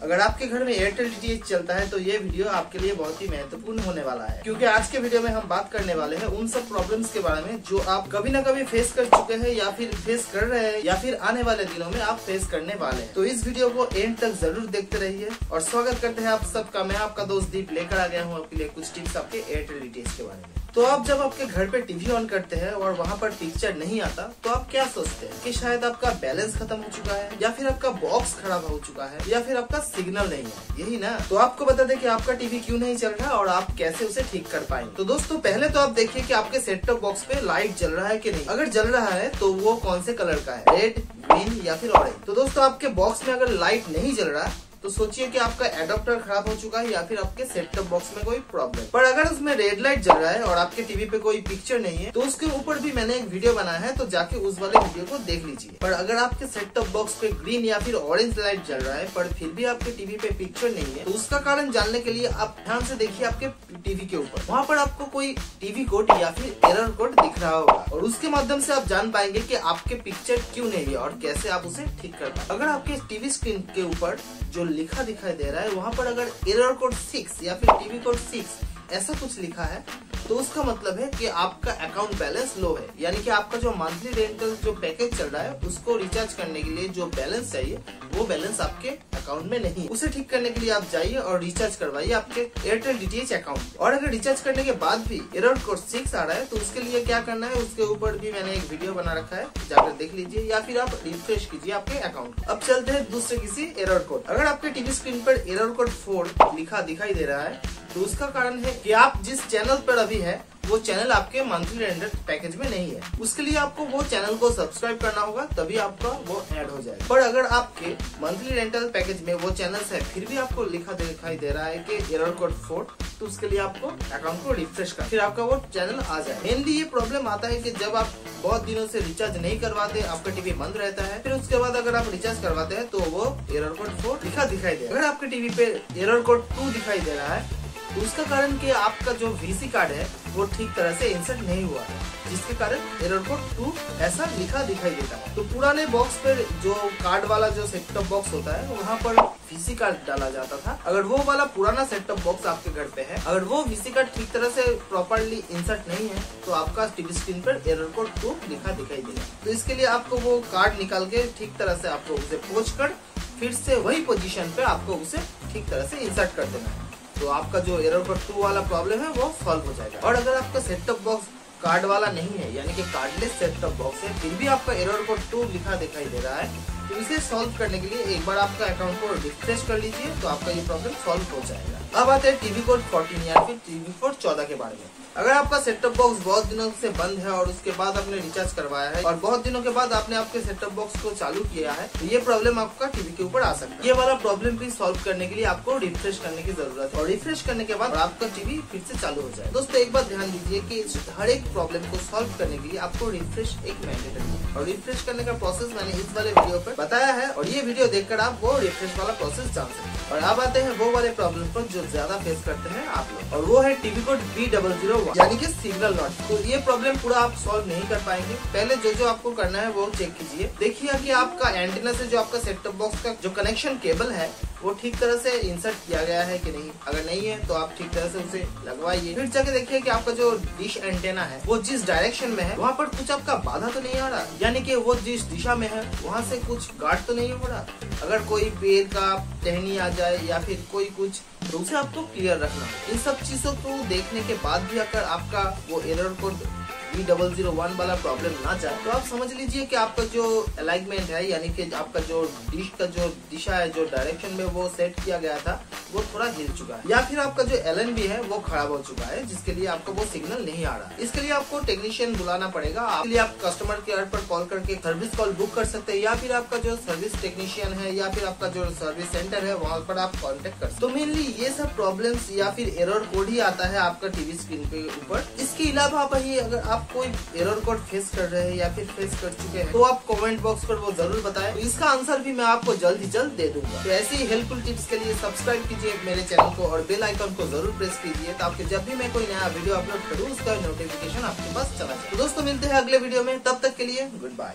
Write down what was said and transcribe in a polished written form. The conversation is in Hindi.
अगर आपके घर में एयरटेल डीटीएच चलता है तो ये वीडियो आपके लिए बहुत ही महत्वपूर्ण होने वाला है, क्योंकि आज के वीडियो में हम बात करने वाले हैं उन सब प्रॉब्लम्स के बारे में जो आप कभी न कभी फेस कर चुके हैं या फिर फेस कर रहे हैं या फिर आने वाले दिनों में आप फेस करने वाले हैं। तो इस वीडियो को एंड तक जरूर देखते रहिए और स्वागत करते हैं आप सबका। मैं आपका दोस्त दीप लेकर आ गया हूँ आपके लिए कुछ टिप्स आपके एयरटेल डीटीएच के बारे में। तो आप जब आपके घर पे टीवी ऑन करते हैं और वहाँ पर पिक्चर नहीं आता तो आप क्या सोचते हैं कि शायद आपका बैलेंस खत्म हो चुका है या फिर आपका बॉक्स खराब हो चुका है या फिर आपका सिग्नल नहीं है, यही ना। तो आपको बता दें कि आपका टीवी क्यों नहीं चल रहा और आप कैसे उसे ठीक कर पाएंगे। तो दोस्तों पहले तो आप देखिए कि आपके सेट टॉप बॉक्स पे लाइट जल रहा है कि नहीं। अगर जल रहा है तो वो कौन से कलर का है, रेड, ग्रीन या फिर ऑरेंज। तो दोस्तों आपके बॉक्स में अगर लाइट नहीं जल रहा तो सोचिए कि आपका एडाप्टर खराब हो चुका है या फिर आपके सेट टॉप बॉक्स में कोई प्रॉब्लम। पर अगर उसमें रेड लाइट जल रहा है और आपके टीवी पे कोई पिक्चर नहीं है तो उसके ऊपर भी मैंने एक वीडियो बनाया है, तो जाके उस वाले वीडियो को देख लीजिए। पर अगर आपके सेट टॉप बॉक्स पे ग्रीन या फिर ऑरेंज लाइट जल रहा है पर फिर भी आपके टीवी पे पिक्चर नहीं है तो उसका कारण जानने के लिए आप ध्यान से देखिए आपके टीवी के ऊपर। वहाँ पर आपको कोई टीवी कोड या फिर एरर कोड दिख रहा होगा और उसके माध्यम से आप जान पाएंगे कि आपके पिक्चर क्यों नहीं है और कैसे आप उसे ठीक कर पाएंगे। अगर आपके टीवी स्क्रीन के ऊपर जो लिखा दिखाई दे रहा है वहाँ पर अगर एरर कोड 6 या फिर टीवी कोड 6 ऐसा कुछ लिखा है तो उसका मतलब है कि आपका अकाउंट बैलेंस लो है, यानी कि आपका जो मंथली रेंटल जो पैकेज चल रहा है उसको रिचार्ज करने के लिए जो बैलेंस चाहिए वो बैलेंस आपके अकाउंट में नहीं है। उसे ठीक करने के लिए आप जाइए और रिचार्ज करवाइए आपके एयरटेल डीटीएच अकाउंट। और अगर रिचार्ज करने के बाद भी एरर कोड 6 आ रहा है तो उसके लिए क्या करना है उसके ऊपर भी मैंने एक वीडियो बना रखा है, जाकर देख लीजिए या फिर आप रिफ्रेश कीजिए आपके अकाउंट। अब चलते हैं दूसरे किसी एरर कोड। अगर आपके टीवी स्क्रीन पर एरर कोड 4 लिखा दिखाई दे रहा है तो उसका कारण है कि आप जिस चैनल पर अभी है वो चैनल आपके मंथली रेंटल पैकेज में नहीं है। उसके लिए आपको वो चैनल को सब्सक्राइब करना होगा तभी आपका वो ऐड हो जाएगा। पर अगर आपके मंथली रेंटल पैकेज में वो चैनल्स है फिर भी आपको लिखा दिखाई दे रहा है कि एरर कोड 4, तो उसके लिए आपको अकाउंट को रिफ्रेश कर फिर आपका वो चैनल आ जाए। मेनली ये प्रॉब्लम आता है कि जब आप बहुत दिनों से रिचार्ज नहीं करवाते, आपका टीवी बंद रहता है, फिर उसके बाद अगर आप रिचार्ज करवाते हैं तो वो एरर कोड 4 लिखा दिखाई दे। अगर आपके टीवी पे एरर कोड 2 दिखाई दे रहा है तो उसका कारण कि आपका जो वीसी कार्ड है वो ठीक तरह से इंसर्ट नहीं हुआ है, जिसके कारण एरर कोड 2 ऐसा लिखा दिखाई देता है। तो पुराने बॉक्स पर जो कार्ड वाला जो सेट टॉप बॉक्स होता है वहाँ पर वीसी कार्ड डाला जाता था। अगर वो वाला पुराना सेट टॉप बॉक्स आपके घर पे है, अगर वो वीसी कार्ड ठीक तरह से प्रॉपरली इंसर्ट नहीं है तो आपका टीवी स्क्रीन पर एरर कोड 2 लिखा दिखाई देगा। तो इसके लिए आपको वो कार्ड निकाल के ठीक तरह से आपको उसे पोंछ कर फिर से वही पोजीशन पे आपको उसे ठीक तरह से इंसर्ट कर देना है, तो आपका जो एरर कोड 2 वाला प्रॉब्लम है वो सॉल्व हो जाएगा। और अगर आपका सेट टॉप बॉक्स कार्ड वाला नहीं है, यानी कि कार्डलेस सेट टॉप बॉक्स है, फिर भी आपका एरर कोड 2 लिखा दिखाई दे रहा है, तो इसे सॉल्व करने के लिए एक बार आपका अकाउंट को रिफ्रेश कर लीजिए तो आपका ये प्रॉब्लम सॉल्व हो जाएगा। अब आते हैं टीवी कोड 14 या फिर टीवी कोड 14 के बारे में। अगर आपका सेट टॉप बॉक्स बहुत दिनों से बंद है और उसके बाद आपने रिचार्ज करवाया है और बहुत दिनों के बाद आपने आपके सेट टॉप बॉक्स को चालू किया है तो ये प्रॉब्लम आपका टीवी के ऊपर आ सकता है। ये वाला प्रॉब्लम भी सॉल्व करने के लिए आपको रिफ्रेश करने की जरूरत है और रिफ्रेश करने के बाद आपका टीवी फिर से चालू हो जाए। दोस्तों एक बात ध्यान दीजिए कि हर एक प्रॉब्लम को सॉल्व करने के लिए आपको रिफ्रेश एक मैंडेटरी है और रिफ्रेश करने का प्रोसेस मैंने इस वाले वीडियो पर बताया है और ये वीडियो देखकर आप वो रिफ्रेश वाला प्रोसेस जान सकते हैं। और अब आते हैं वो वाले प्रॉब्लम पर जो ज्यादा फेस करते हैं आप लोग, और वो है टीवी कोड B001 यानी कि सिग्नल नॉट। तो ये प्रॉब्लम पूरा आप सॉल्व नहीं कर पाएंगे। पहले जो आपको करना है वो चेक कीजिए, देखिए कि आपका एंटीना से जो आपका सेट टॉप बॉक्स का जो कनेक्शन केबल है वो ठीक तरह से इंसर्ट किया गया है कि नहीं। अगर नहीं है तो आप ठीक तरह से उसे लगवाइए। फिर जाके देखिए कि आपका जो डिश एंटेना है वो जिस डायरेक्शन में है वहाँ पर कुछ आपका बाधा तो नहीं आ रहा, यानी कि वो जिस दिशा में है वहाँ से कुछ गार्ड तो नहीं हो रहा। अगर कोई पेड़ का टहनी आ जाए या फिर कोई कुछ तो उसे आपको क्लियर रखना। इन सब चीजों को देखने के बाद भी अगर आपका वो एरर कोड B001 वाला प्रॉब्लम ना जाए तो आप समझ लीजिए कि आपका जो अलाइनमेंट है, यानी कि आपका जो डिश का जो दिशा है, जो डायरेक्शन में वो सेट किया गया था वो थोड़ा हिल चुका है या फिर आपका जो LNB है वो खराब हो चुका है, जिसके लिए आपको वो सिग्नल नहीं आ रहा। इसके लिए आपको टेक्नीशियन बुलाना पड़ेगा। इसलिए आप कस्टमर केयर पर कॉल करके सर्विस कॉल बुक कर सकते हैं या फिर आपका जो सर्विस टेक्नीशियन है या फिर आपका जो सर्विस सेंटर है वहाँ पर आप कॉन्टेक्ट कर सकते। तो मेनली ये सब प्रॉब्लम्स या फिर एरर कोड ही आता है आपका टीवी स्क्रीन के ऊपर। इसके अलावा भाई अगर आप कोई एरर कोड फेस कर रहे हैं या फिर फेस कर चुके हैं तो आप कमेंट बॉक्स पर वो जरूर बताएं, तो इसका आंसर भी मैं आपको जल्द ही जल्द दे दूंगा। तो ऐसी हेल्पफुल टिप्स के लिए सब्सक्राइब कीजिए मेरे चैनल को और बेल आइकन को जरूर प्रेस कीजिए ताकि जब भी मैं कोई नया वीडियो अपलोड करूँ उसका नोटिफिकेशन आपके पास चला जाए। तो दोस्तों मिलते हैं अगले वीडियो में, तब तक के लिए गुड बाय।